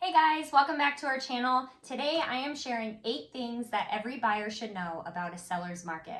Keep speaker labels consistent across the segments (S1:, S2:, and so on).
S1: Hey guys, welcome back to our channel. Today I am sharing 8 things that every buyer should know about a seller's market.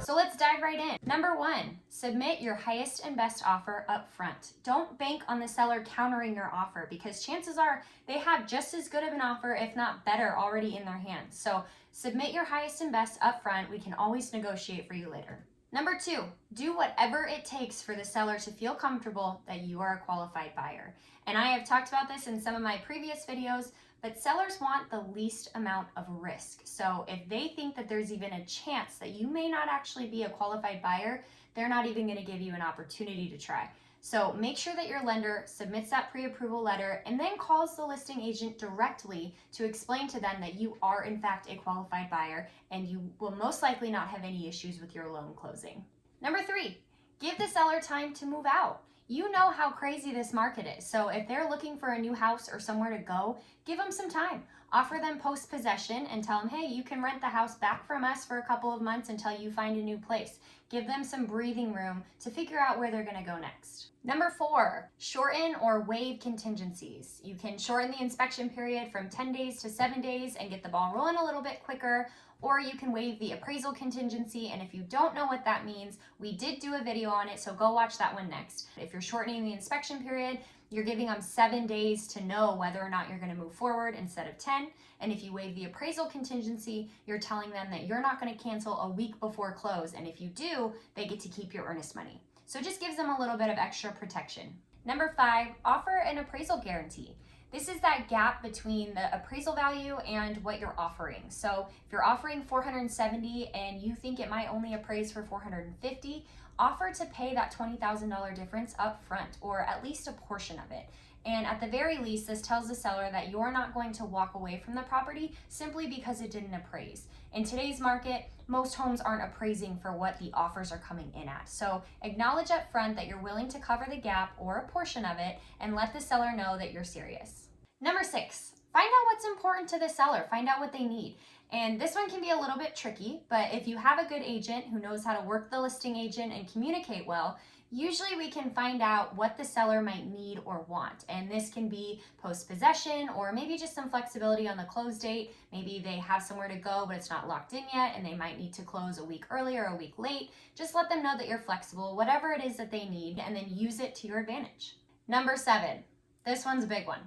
S1: So let's dive right in. Number 1, submit your highest and best offer up front. Don't bank on the seller countering your offer because chances are they have just as good of an offer, if not better, already in their hands. So submit your highest and best up front. We can always negotiate for you later. Number 2, do whatever it takes for the seller to feel comfortable that you are a qualified buyer. And I have talked about this in some of my previous videos, but sellers want the least amount of risk. So if they think that there's even a chance that you may not actually be a qualified buyer, they're not even going to give you an opportunity to try. So make sure that your lender submits that pre-approval letter and then calls the listing agent directly to explain to them that you are in fact a qualified buyer and you will most likely not have any issues with your loan closing. Number 3, give the seller time to move out. You know how crazy this market is, so if they're looking for a new house or somewhere to go, give them some time. Offer them post-possession and tell them, hey, you can rent the house back from us for a couple of months until you find a new place. Give them some breathing room to figure out where they're going to go next. Number 4, shorten or waive contingencies. You can shorten the inspection period from 10 days to 7 days and get the ball rolling a little bit quicker, or you can waive the appraisal contingency. And if you don't know what that means, we did do a video on it, so go watch that one next. If you're shortening the inspection period, you're giving them 7 days to know whether or not you're going to move forward instead of 10. And if you waive the appraisal contingency, you're telling them that you're not going to cancel a week before close. And if you do, they get to keep your earnest money. So just gives them a little bit of extra protection. Number 5, offer an appraisal guarantee. This is that gap between the appraisal value and what you're offering. So if you're offering $470 and you think it might only appraise for $450, offer to pay that $20,000 difference up front, or at least a portion of it. And at the very least, this tells the seller that you're not going to walk away from the property simply because it didn't appraise. In today's market, most homes aren't appraising for what the offers are coming in at. So acknowledge up front that you're willing to cover the gap or a portion of it and let the seller know that you're serious. Number 6, find out what's important to the seller. Find out what they need. And this one can be a little bit tricky, but if you have a good agent who knows how to work the listing agent and communicate well, usually we can find out what the seller might need or want. And this can be post-possession or maybe just some flexibility on the close date. Maybe they have somewhere to go, but it's not locked in yet and they might need to close a week early or a week late. Just let them know that you're flexible, whatever it is that they need, and then use it to your advantage. Number 7, this one's a big one.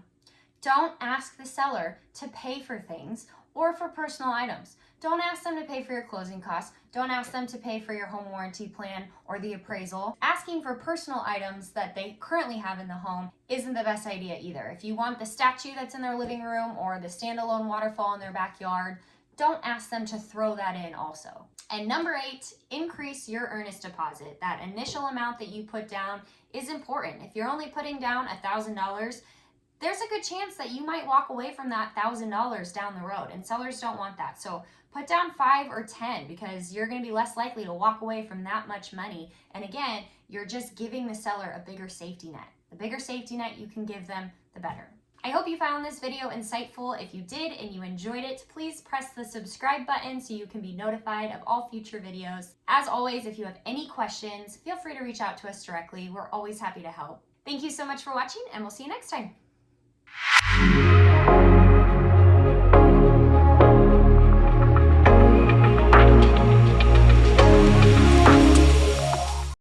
S1: Don't ask the seller to pay for things or for personal items. Don't ask them to pay for your closing costs. Don't ask them to pay for your home warranty plan or the appraisal. Asking for personal items that they currently have in the home isn't the best idea either. If you want the statue that's in their living room or the standalone waterfall in their backyard, don't ask them to throw that in also. And number 8, increase your earnest deposit. That initial amount that you put down is important. If you're only putting down $1,000, there's a good chance that you might walk away from that $1,000 down the road, and sellers don't want that. So put down 5 or 10 because you're going to be less likely to walk away from that much money. And again, you're just giving the seller a bigger safety net. The bigger safety net you can give them, the better. I hope you found this video insightful. If you did and you enjoyed it, please press the subscribe button so you can be notified of all future videos. As always, if you have any questions, feel free to reach out to us directly. We're always happy to help. Thank you so much for watching, and we'll see you next time.